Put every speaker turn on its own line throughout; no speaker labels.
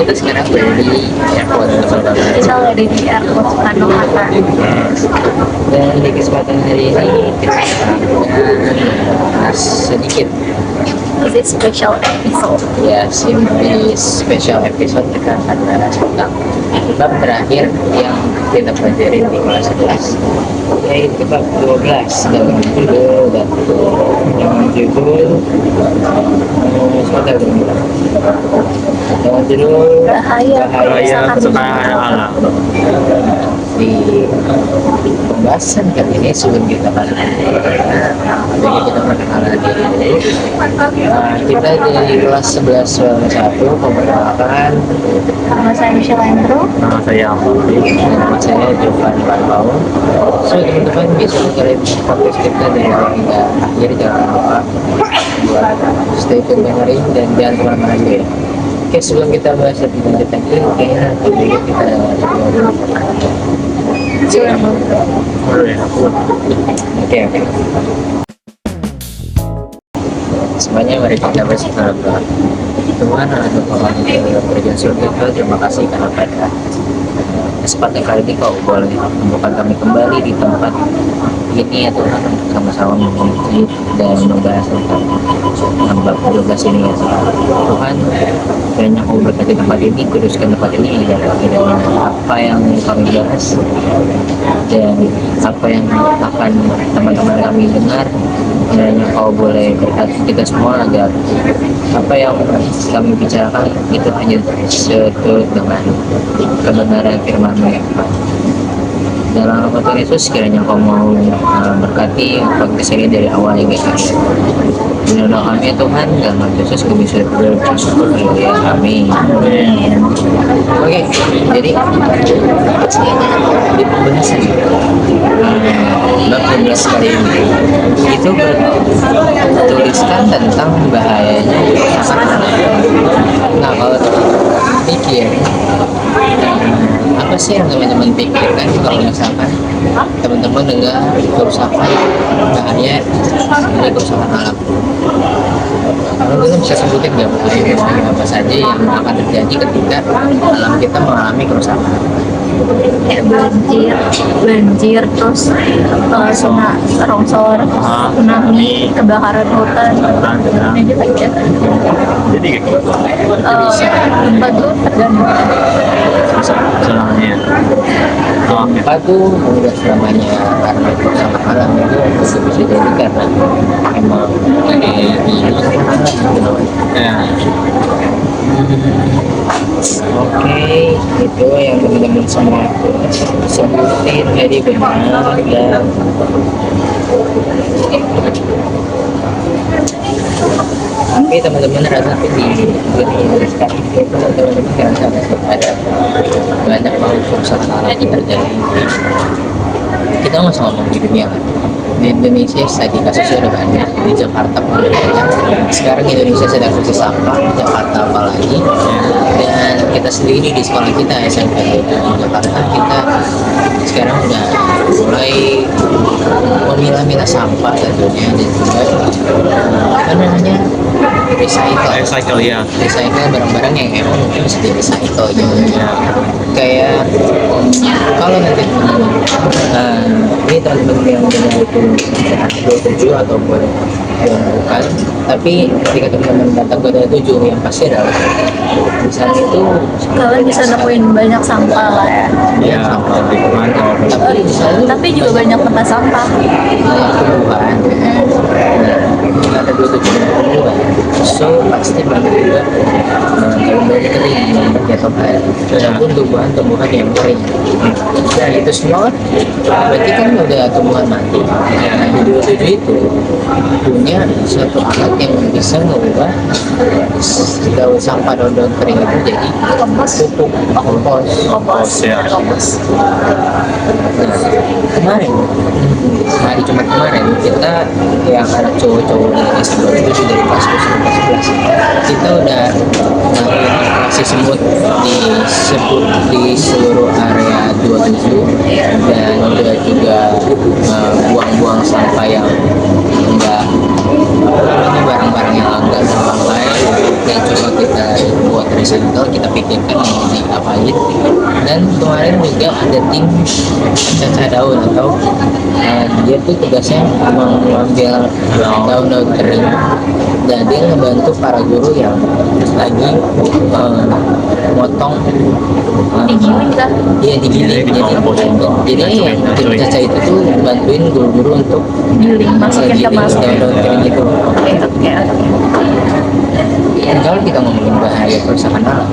kita sekarang berada di airport teman-teman.
Kita ada di airport Soekarno Hatta.
Dan di kesempatan hari ini kita akan bahas sedikit.
This is special episode.
Yes, ini special episode kita akan bahas tentang bab terakhir yang kita pelajari di kelas 11, yaitu bab 12 dengan judul sebentar dulu. Dengan judul
Bahaya
kesukaan alam.
Di pembahasan kali ini sebelum kita perkenalan diri, kita di kelas 11 1 memperkenalkan.
Nama saya Michelle Andrew.
Nama saya Amri.
Nama saya Jovan Parpaun. So teman-teman bisa dengerin podcast kita dari awal hingga akhir, jangan lupa buat stay tune dengerin dan jangan kemana-mana juga ya. Oke, sebelum kita bahas lebih lanjut lagi, kayaknya lebih kita dulu. Oke. Semuanya mari kita berdoa. Tuhan, Allah yang berikan surga, terima kasih karena pada kesempatan kali ini kau boleh membuka kami kembali di tempat ini ya Tuhan, sama-sama memuji dan membahas tentang bab 12 ini ya Tuhan. Kiranya kau berkati tempat ini, kuduskan tempat ini agar kiranya apa yang kami bahas dan apa yang akan teman-teman kami dengar, kiranya kau boleh berkati kita semua agar apa yang kami bicarakan itu hanya seturut dengan kebenaran firman-Mu ya Tuhan. Dalam nama Tuhan Yesus, kiranya kau mau berkati podcast ini dari awal hingga akhir. Menurut kami ya Tuhan, dalam nama Yesus kami sudah bersyukur. Ya, amin. Oke, jadi di pembahasan bab 12 kali ini itu bertuliskan tentang bahayanya kerusakan. Nah, kalau pikir apa sih yang teman-teman pikirkan kalau misalkan teman-teman dengar kerusakan bahaya dari kerusakan alam? Teman-teman bisa sebutin nggak bahaya apa saja yang akan terjadi ketika alam kita mengalami kerusakan?
Ya, banjir, terus longsor, tsunami, kebakaran hutan, dan juga
Jadi kayak gitu.
gempa tuh tergantung.
Selamanya.
Gempa tuh udah selamanya karena kerusakan alam itu bisa jadi karena emang
Ya.
Oke, itu yang teman-teman semua sebutin jadi benar. Dan tapi teman-teman rasa di dunia sekarang itu teman-teman rasa ada banyak banget kerusakan alam yang terjadi. Kita nggak usah ngomong di dunia kan, di Indonesia tadi kasusnya udah banyak, di Jakarta pun udah banyak. Sekarang Indonesia sedang krisis sampah, Jakarta apalagi. Dan kita sendiri di sekolah kita SMP di Jakarta, kita sekarang udah mulai memilah-milah sampah tentunya, dan juga apa namanya
Recycle ya.
recycle barang-barang yang emang mungkin bisa di recycle gitu ya. Kayak kalau nanti ini teman-teman yang dengar itu 27 ataupun yang bukan, tapi ketika teman-teman datang ke 27 yang pasti adalah di sana itu
Kalian bisa nemuin banyak sampah lah ya.
Ya, di mana?
tapi di sana
Tapi juga banyak tempat sampah.
banyak tumbuhan. Nah, ada 27 tumbuhan, so pasti banyak juga tumbuhan kering yang berjatuh air ataupun tumbuhan yang kering. Nah itu semua berarti kan udah tumbuhan mati. Nah di 27 itu punya suatu alat yang bisa mengubah daun sampah, daun-daun kering itu jadi pupuk kompos.
Ya.
Nah, kemarin hari Jumat kemarin kita yang anak cowok-cowok dari S2 itu dari kelas 11 kita udah ngelakuin operasi semut di seluruh area 27 dan udah juga buang-buang sampah yang enggak, apa namanya, barang-barang yang enggak terbangkai yang coba kita buat recycle, kita pikirkan mau diapain. Dan kemarin juga ada tim cacah daun atau dia tuh tugasnya mengambil daun-daun kering dan dia ngebantu para guru yang lagi motong
Digiling kan?
iya digiling. Jadi yang tim cacah itu tuh bantuin guru-guru untuk
Giling, masukin ke
giling
masuk.
daun-daun kering itu.
Oke, oke, oke.
Dan kalau kita ngomongin bahaya kerusakan alam,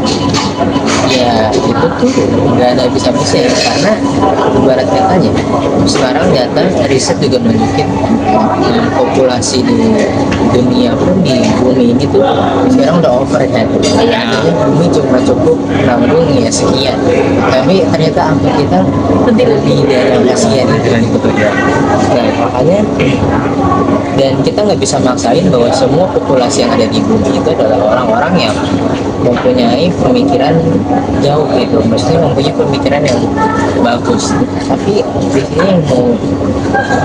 ya itu tuh nggak ada habis-habisnya ya. Karena ibarat katanya sekarang data riset juga menunjukkan populasi di dunia pun di bumi ini tuh sekarang udah overhead. Artinya bumi cuma cukup nanggung ya sekian, tapi ternyata angka kita lebih dari yang sekian itu. Nah makanya dan kita nggak bisa maksain bahwa semua populasi yang ada di bumi itu adalah orang-orang yang mempunyai pemikiran jauh gitu, maksudnya mempunyai pemikiran yang bagus. Tapi di sini yang mau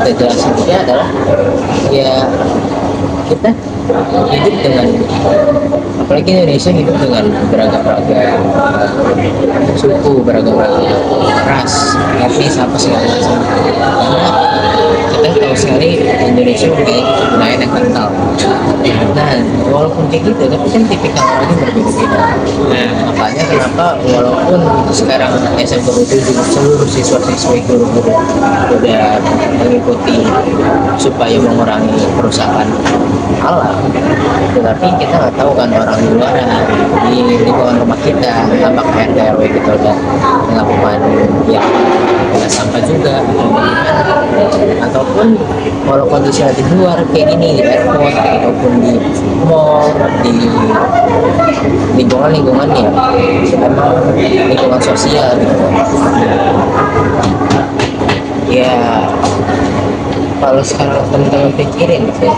kita jelasin juga adalah ya kita hidup dengan, apalagi Indonesia hidup dengan beragam-ragam suku, beragam-ragam ras, etnis apa segala macam. Karena kita tahu sekali Indonesia mempunyai budaya yang kental. Nah, walaupun kayak gitu, tapi kan tipikal orangnya berbeda-beda. Nah, makanya kenapa walaupun sekarang SMP 7 seluruh siswa-siswi guru-guru udah mengikuti supaya mengurangi kerusakan alam, tetapi kita nggak tahu kan orang di luar di lingkungan rumah kita, apakah RT RW kita udah melakukan ya sampah juga ataupun kalau kondisinya di luar kayak gini di airport ataupun di mall, di lingkungan-lingkungan ya emang lingkungan sosial gitu. Ya kalau sekarang teman-teman pikirin sih,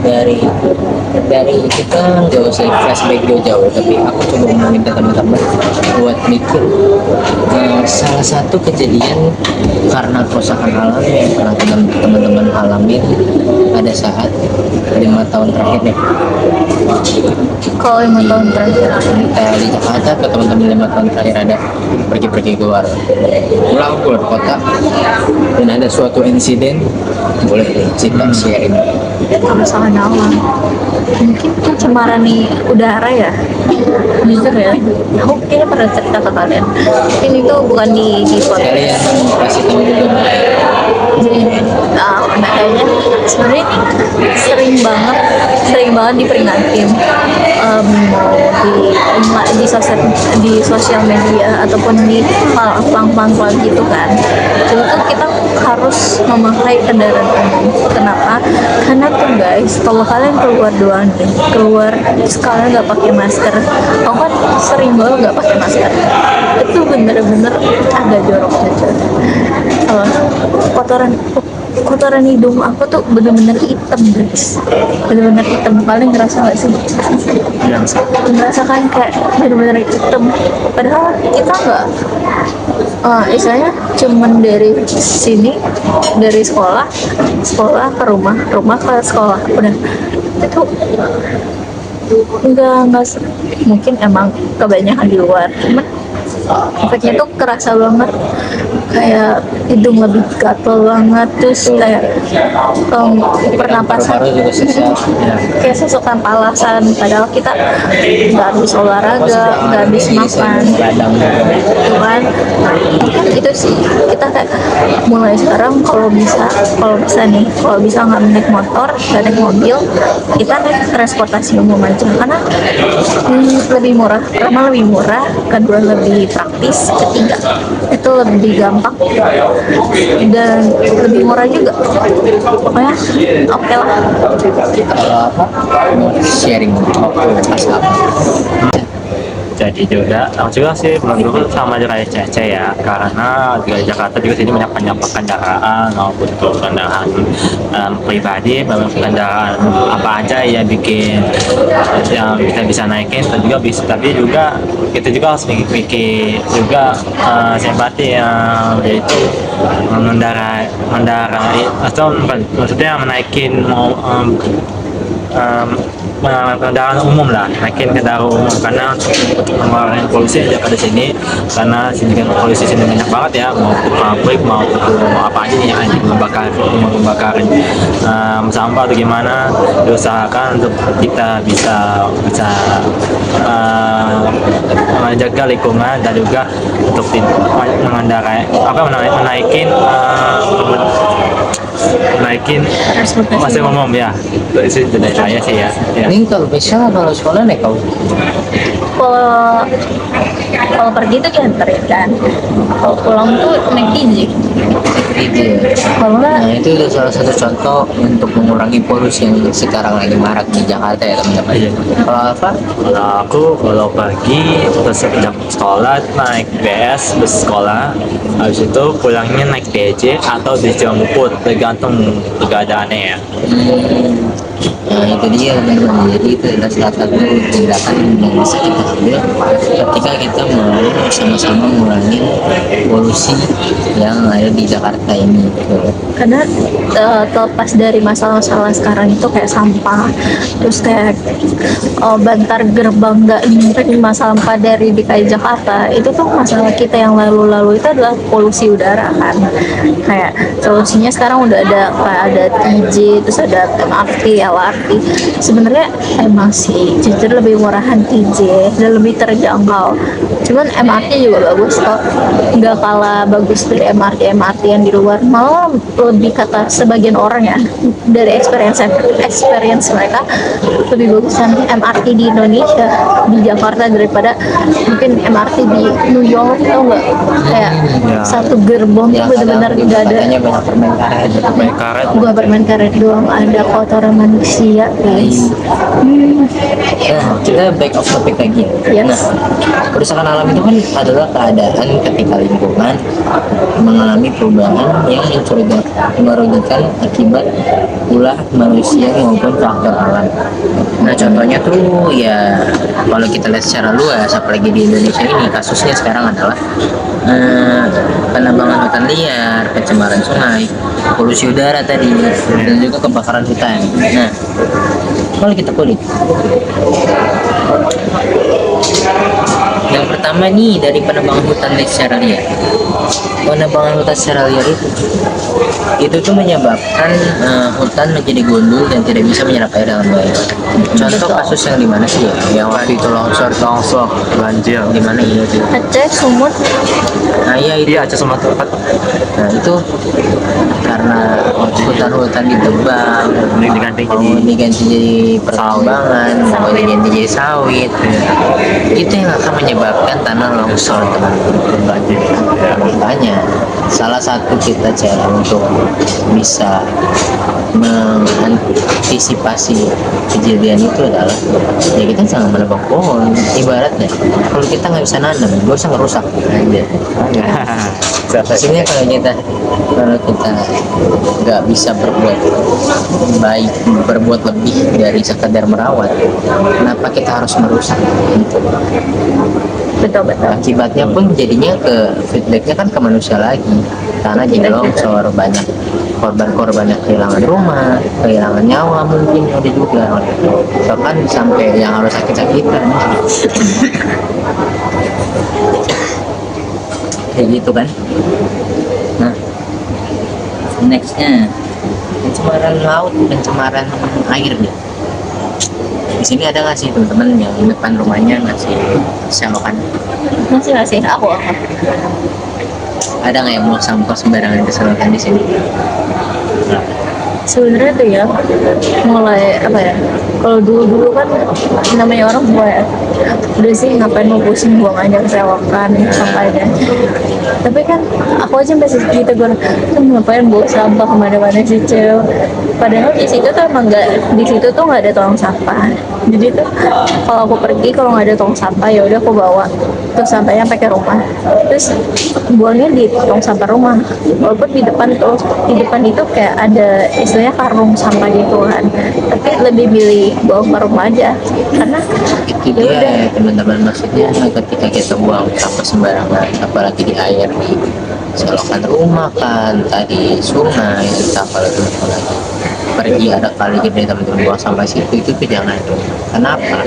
dari kita nggak usah flashback jauh-jauh, tapi aku coba ngomongin ke teman-teman buat mikir salah satu kejadian karena kerusakan alam yang pernah teman-teman alamin pada saat 5 tahun terakhir nih.
Kalau 5 tahun terakhir
Di Jakarta ke teman-teman 5 tahun terakhir ada pergi-pergi keluar kota dan ada suatu insiden, boleh cerita sharing.
kerusakan alam, mungkin pencemaran nih udara ya, jujur ya, aku kayaknya pernah cerita ke kalian, mungkin itu bukan di
Kalian
podcast.
kasih tahu dulu.
Jadi kayaknya sebenarnya ini sering banget diperingatin, mau di sosial media ataupun di pang gitu kan. Jadi tuh kita harus memakai kendaraan umum. Kenapa? Karena tuh guys, kalau kalian keluar doang nih, keluar terus kalian nggak pakai masker, aku kan sering banget nggak pakai masker, itu bener-bener agak jorok aja. Kotoran hidung aku tuh bener-bener hitam guys, bener-bener hitam. Kalian ngerasa nggak sih? Merasakan kayak bener-bener hitam, padahal kita nggak istilahnya cuman dari sini, dari sekolah ke rumah ke sekolah, udah itu enggak mungkin emang kebanyakan di luar, cuman efeknya tuh kerasa banget, kayak hidung lebih gatel banget, terus kayak pernapasan
Paru-paru juga sesak.
kayak sesukan palasan, padahal kita nggak habis olahraga, nggak habis makan,
Radang
gitu kan. Itu sih kita kayak mulai sekarang kalau bisa nggak naik motor, nggak naik mobil, kita naik transportasi umum aja, karena lebih murah, pertama lebih murah, kedua lebih praktis, ketiga itu lebih gampang dan lebih murah juga. Pokoknya oke lah.
kalau apa mau sharing waktu pas apa jadi
juga sama juga sih menurut sama aja kayak Cece ya, karena di Jakarta juga sini banyak kendaraan maupun itu kendaraan pribadi maupun kendaraan apa aja ya bikin yang kita bisa naikin dan juga bisa, tapi juga kita juga harus mikir juga simpati yang yaitu mengendarai atau bukan, maksudnya menaikin mau kendaraan umum lah, naikin kendaraan umum karena untuk mengurangi polusi aja pada sini, karena sini kan polusi sini banyak banget ya, mau pabrik mau apa aja nih yang membakar sampah atau gimana, diusahakan untuk kita bisa menjaga lingkungan dan juga untuk mengendarai menaikin masih umum ya. Itu dari saya sih ya.
Ini kalau sekolah naik kau.
Kalau kalau pergi tuh dianterin kan, kalau pulang tuh naik TJ. Kalau nggak,
Nah itu udah salah satu contoh untuk mengurangi polusi yang sekarang lagi marak di Jakarta ya teman-teman.
Iya.
Kalau apa?
Kalau aku kalau pagi terus jam sekolah naik BS bus sekolah, habis itu pulangnya naik TJ atau dijemput tergantung keadaannya ya.
Nah itu dia teman-teman. Jadi itu adalah salah satu tindakan yang bisa kita ambil ketika kita mau sama-sama mengurangi polusi yang ada di Jakarta ini. Gitu.
karena terlepas dari masalah-masalah sekarang itu kayak sampah, terus kayak bantar gerbang nggak menerima sampah dari DKI Jakarta, itu tuh masalah kita yang lalu-lalu itu adalah polusi udara kan. Kayak solusinya sekarang udah ada kayak ada TJ, terus ada MRT, LRT. Sebenarnya emang sih jujur lebih murahan TJ dan lebih terjangkau. Cuman MRT juga bagus kok, nggak kalah bagus dari MRT yang di luar. Malah lebih kata sebagian orang ya, dari experience mereka lebih bagusan MRT di Indonesia di Jakarta daripada mungkin MRT di New York, tau nggak? Kayak satu gerbong
Ya,
itu benar-benar
kadang
nggak ada.
katanya banyak permen karet.
Main karet.
Gua permen karet doang, ada kotoran manusia guys.
Nah, kita back off topic lagi.
Yes.
Nah, kerusakan alam itu kan adalah keadaan ketika lingkungan mengalami perubahan yang merugikan akibat ulah manusia maupun faktor alam. Nah, contohnya tuh ya kalau kita lihat secara luas, apalagi di Indonesia ini kasusnya sekarang adalah penambangan hutan liar, pencemaran sungai, polusi udara tadi, dan juga kebakaran hutan. Nah, kalau kita kulik, yang pertama nih dari penambangan hutan secara liar. Penambangan hutan secara liar itu tuh menyebabkan hutan menjadi gundul dan tidak bisa menyerap air dengan baik. Contoh kasus yang di mana sih ya? Yang waktu itu longsor
banjir
di mana ya?
Aceh, Sumut,
Nah iya itu.
iya Aceh Sumatera.
Nah itu karena hutan-hutan ditebang, mau diganti jadi pertambangan, mau diganti jadi sawit, itu yang akan menyebabkan tanah longsor teman-teman. Makanya salah satu cara untuk bisa mengantisipasi kejadian itu adalah ya kita jangan menebang pohon. Ibaratnya kalau kita nggak bisa nanam, gak usah ngerusak aja. Hasilnya kalau kita nggak bisa berbuat baik, berbuat lebih dari sekadar merawat, kenapa kita harus merusak?
betul.
Akibatnya pun jadinya feedbacknya kan ke manusia lagi, karena jadi longsor, banyak korban-korban yang kehilangan rumah, kehilangan nyawa mungkin ada juga, bahkan sampai yang harus sakit-sakitan. Kayak gitu kan. Nah, nextnya pencemaran laut, pencemaran air nih. Di sini ada nggak sih teman-teman yang di depan rumahnya ngasih selokan?
Masih aku.
Ada nggak yang buang sampah sembarangan ke selokan di sini?
Sebenarnya tuh ya, mulai apa ya, kalau dulu kan namanya orang tua ya, udah sih ngapain mau pusing, buang aja ke selokan sampahnya. Tapi kan aku aja masih gitu, gue kan ngapain bawa sampah kemana-mana sih cewek, padahal di situ tuh emang nggak, di situ tuh nggak ada tong sampah. Jadi tuh kalau aku pergi, kalau nggak ada tong sampah ya udah aku bawa terus sampahnya pakai rumah, terus buangnya di tong sampah rumah. Walaupun di depan tuh, di depan itu kayak ada istilahnya karung sampah gitu kan, tapi lebih milih bawa ke rumah aja karena
Itu
ya
dia
udah.
ya teman-teman, maksudnya ketika kita buang sampah sembarangan, apalagi di air, di selokan rumah kan, tadi sungai, entah kalau teman-teman lagi pergi ada kali gede teman-teman buang sampah situ, itu tuh jangan tuh. Kenapa?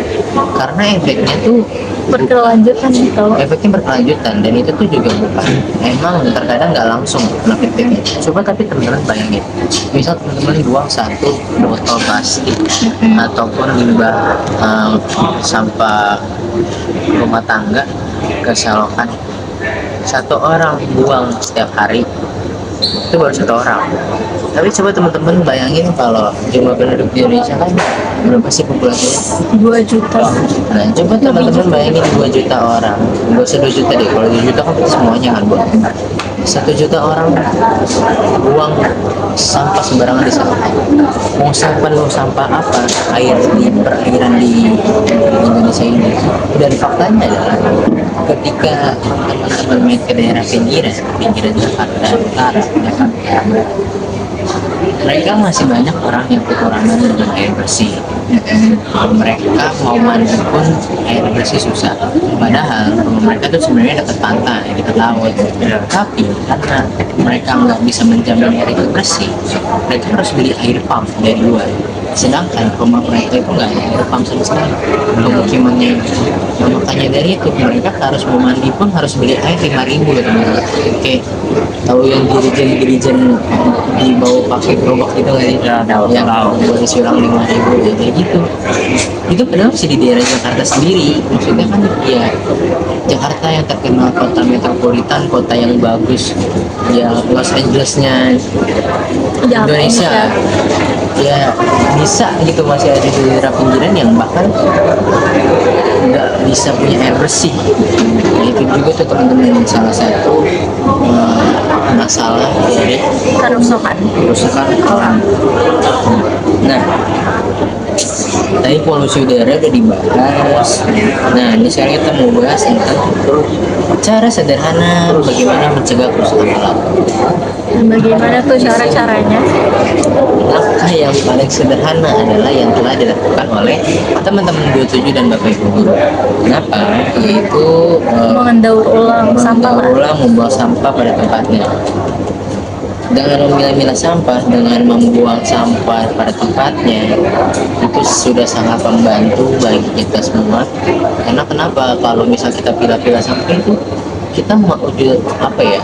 Karena efeknya tuh
Berkelanjutan gitu.
efeknya berkelanjutan, dan itu tuh juga bukan, emang terkadang nggak langsung kena efeknya. Coba tapi teman-teman bayangin, misal teman-teman buang satu botol plastik ataupun limbah sampah rumah tangga ke selokan, satu orang buang setiap hari, itu baru satu orang. Tapi coba teman-teman bayangin kalau jumlah penduduk di Indonesia kan berapa sih populasinya?
2 juta.
Nah, coba teman-teman bayangin 2 juta orang. Gak usah 2 juta deh, kalau 2 juta kan berarti semuanya kan, Bu. 1 juta orang buang sampah sembarangan di sana. Mau sampah apa? Air di perairan di Indonesia ini. Dan faktanya adalah ketika teman-teman main ke daerah pinggiran Jakarta Utara, Jakarta, mereka masih banyak orang yang kekurangan dengan air bersih. Mereka mau mandi pun air bersih susah. Padahal rumah mereka tuh sebenarnya dekat pantai, dekat laut. Tapi karena mereka nggak bisa menjamin air itu bersih, mereka harus beli air pump dari luar. Sedangkan rumah mereka itu nggak ada air pump sama sekali, pemukimannya. Nah, makanya dari itu mereka harus mau mandi pun harus beli air 5.000 ya teman-teman. Kayak tahu yang dirijen dibawa pakai gerobak gitu nggak sih?
Ya, tahu.
Yang buat isi ulang 5.000 ya kayak gitu. Itu padahal masih di daerah Jakarta sendiri. Maksudnya kan ya Jakarta yang terkenal kota metropolitan, kota yang bagus, ya Los Angelesnya Indonesia. Ya bisa gitu, masih ada di daerah pinggiran yang bahkan nggak bisa punya air bersih. Nah, itu juga tuh teman-teman salah satu masalah dari
Kerusakan.
kerusakan alam. Nah, tadi polusi udara udah dibahas. Nah, ini sekarang kita mau bahas tentang cara sederhana bagaimana mencegah kerusakan alam.
Bagaimana tuh cara-caranya?
Langkah yang paling sederhana adalah yang telah dilakukan oleh teman-teman 27 dan Bapak Ibu guru. Kenapa? Yaitu
Mengendaur ulang sampah lah.
mendaur ulang, membuang sampah pada tempatnya. Dengan memilah-milah sampah, dengan membuang sampah pada tempatnya, itu sudah sangat membantu bagi kita semua. Karena kenapa? Kalau misal kita pilah-pilah sampah itu, kita mau apa ya,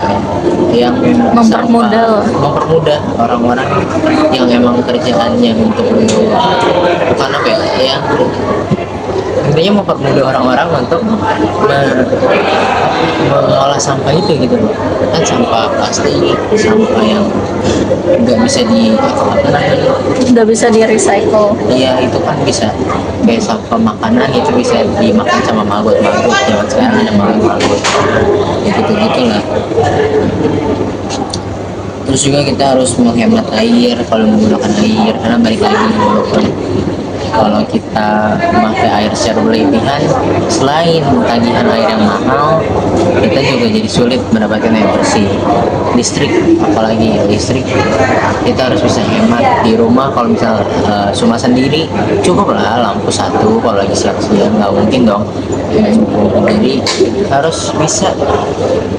yang
Mempermudah.
mempermudah orang-orang yang emang kerjaannya untuk bukan apa ya, yang intinya mempermudah orang-orang untuk mengolah sampah itu gitu loh. Kan sampah plastik, sampah yang nggak bisa di apa namanya,
Nggak bisa di recycle.
iya itu kan bisa kayak sampah makanan itu bisa dimakan sama maggot-maggot. Zaman sekarang ada maggot-maggot ya gitu lah. Terus juga kita harus menghemat air kalau menggunakan air, karena balik lagi walaupun kalau kita memakai air secara berlebihan, selain tagihan air yang mahal, kita juga jadi sulit mendapatkan air bersih. Listrik, apalagi listrik, kita harus bisa hemat di rumah. Kalau misal rumah sendiri, cukup lah lampu satu. Kalau lagi siang-siang nggak mungkin dong nggak cukup. Jadi harus bisa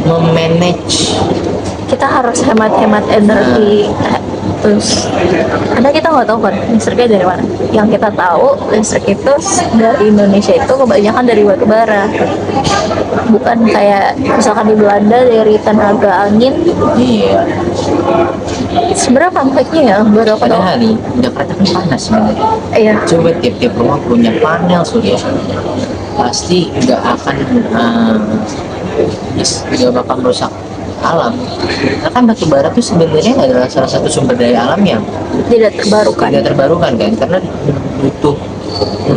memanage.
Kita harus hemat-hemat energi. Terus karena kita nggak tahu kan listriknya dari mana. Yang kita tahu listrik itu dari Indonesia itu kebanyakan dari batu bara, bukan kayak misalkan di Belanda dari tenaga angin.
Iya,
Sebenarnya konfliknya ya baru aku tahu.
padahal nih Jakarta kan panas sebenarnya.
Iya,
Coba tiap-tiap rumah punya panel surya, pasti nggak bakal merusak alam. Karena kan batu bara itu sebenarnya adalah salah satu sumber daya alam yang
tidak terbarukan.
tidak terbarukan kan, karena butuh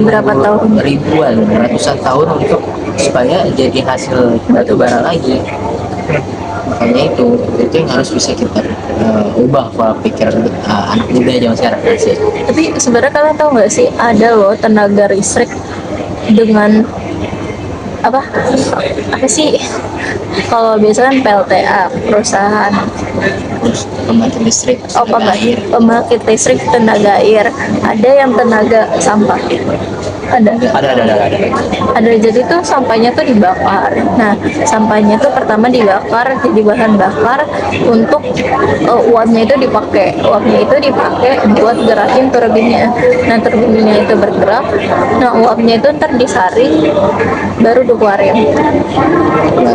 Berapa tahun?
ratusan tahun untuk supaya jadi hasil batu bara lagi. makanya itu yang harus bisa kita ubah pola pikir anak muda zaman sekarang sih.
Tapi sebenarnya kalian tahu nggak sih, ada loh tenaga listrik dengan apa sih, kalau biasanya kan PLTA perusahaan,
Terus pembangkit listrik tenaga air.
pembangkit listrik tenaga air, ada yang tenaga sampah, ada
Ada.
jadi tuh sampahnya tuh dibakar. Nah, sampahnya tuh pertama dibakar jadi bahan bakar untuk uapnya itu dipakai buat gerakin turbinnya. Nah, turbinnya itu bergerak, nah uapnya itu ntar disaring baru dikeluarin.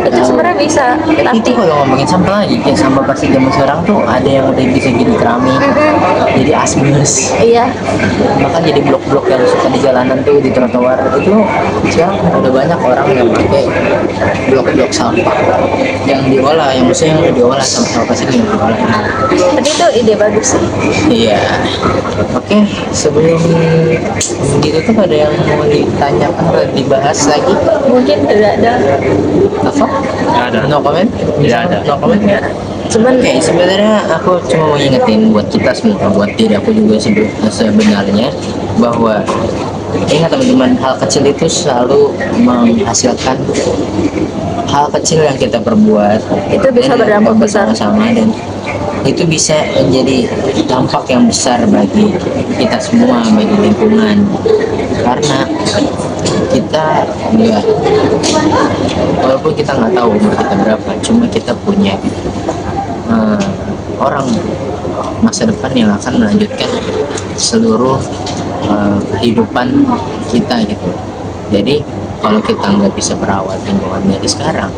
Itu sebenarnya bisa,
Tapi itu kalau ngomongin sampah lagi, kayak sampah plastik zaman sekarang tuh ada yang udah bisa jadi keramik, jadi asbes,
iya,
bahkan jadi blok-blok yang suka di jalanan tuh, di trotoar itu sekarang udah banyak orang yang pakai blok-blok sampah yang diolah, yang maksudnya yang udah diolah sama sampah plastik yang diolah.
tapi itu ide bagus sih.
Iya. Oke, sebelum gitu tuh ada yang mau ditanyakan atau dibahas lagi?
Mungkin tidak ada,
Apa?
Nggak ada.
No comment?
Tidak ada.
No comment?
cuman
Oke, sebenarnya aku cuma mau ingetin buat kita semua, buat diri aku juga sebenarnya, bahwa ingat teman-teman, hal kecil itu selalu menghasilkan hal kecil yang kita perbuat
itu bisa
dan
berdampak besar.
bersama-sama, dan itu bisa menjadi dampak yang besar bagi kita semua, bagi lingkungan, karena kita enggak, walaupun kita nggak tahu umur kita berapa, cuma kita punya orang masa depan yang akan melanjutkan seluruh kehidupan kita gitu. Jadi kalau kita nggak bisa merawat lingkungan dari sekarang,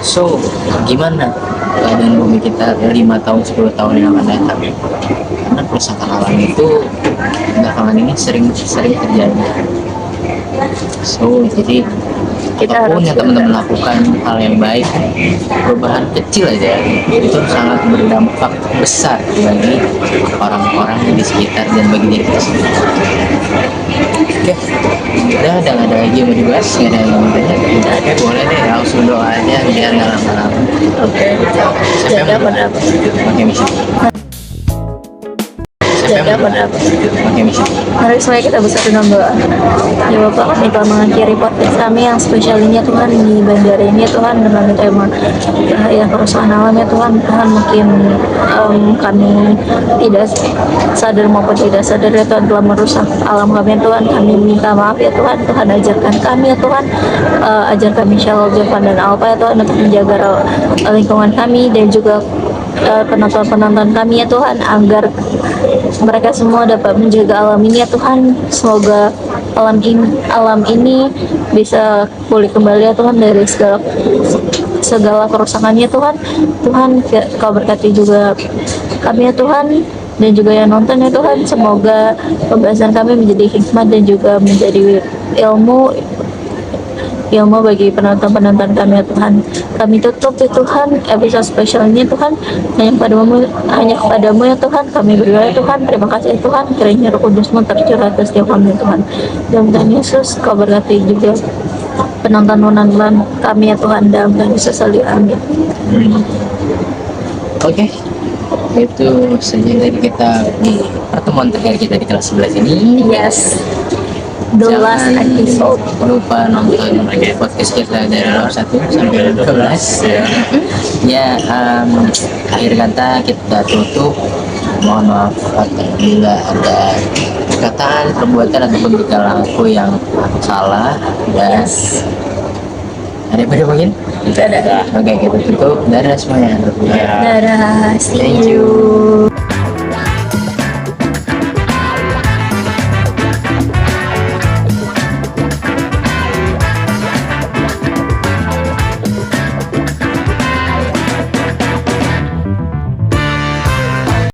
so gimana keadaan bumi kita 5 tahun 10 tahun yang akan datang? Karena kerusakan alam itu belakangan ini sering terjadi. So jadi
Kita
apapun
harus
yang teman-teman lakukan, hal yang baik, perubahan kecil aja itu sangat berdampak besar bagi orang-orang di sekitar dan bagi diri kita sendiri. Oke, udah nggak ada lagi yang mau dibahas, nggak ada yang mau tanya. Udah ada, boleh deh langsung doa aja biar nggak lama-lama.
Oke,
Siapa
jadi
yang
apa
mau? Pakai misi.
jadi apa
Pakai misi.
Mari semuanya kita bersatu dalam doa. Ya Bapak, kami telah mengakhiri podcast kami yang spesial ini ya Tuhan, di bandara ini ya Tuhan, dengan tema bahaya kerusakan alam ya Tuhan. Tuhan mungkin kami tidak sadar maupun tidak sadar ya Tuhan telah merusak alam kami ya Tuhan. Kami minta maaf ya Tuhan. Tuhan ajarkan kami ya Tuhan, ajar kami Shalom, Jovan dan Alfa ya Tuhan, untuk menjaga lingkungan kami dan juga penonton-penonton kami ya Tuhan, agar mereka semua dapat menjaga alam ini ya Tuhan. Semoga alam ini bisa pulih kembali ya Tuhan dari segala kerusakannya Tuhan. Tuhan, Kau berkati juga kami ya Tuhan, dan juga yang nonton ya Tuhan. Semoga pembahasan kami menjadi hikmat dan juga menjadi ilmu bagi penonton-penonton kami ya Tuhan. Kami tutup ya Tuhan episode spesial ini Tuhan, hanya kepadamu ya Tuhan kami berdoa ya Tuhan. Terima kasih ya Tuhan, kiranya Roh Kudus-Mu tercurah atas setiap kami ya Tuhan. Dalam Tuhan Yesus, Kau berkati juga penonton-penonton kami ya Tuhan, dalam Tuhan Yesus selalu, amin.
Oke, itu saja dari kita di pertemuan terakhir kita di kelas 11 ini.
Yes, the last episode.
Lupa nonton podcast kita dari nomor 1 sampai 12 ya. Akhir kata kita tutup, mohon maaf apabila ada perkataan, perbuatan ataupun tingkah laku yang salah, dan ada yang mungkin
Dadah.
oke, kita tutup. Dadah semuanya.
Dadah, see
Thank
you.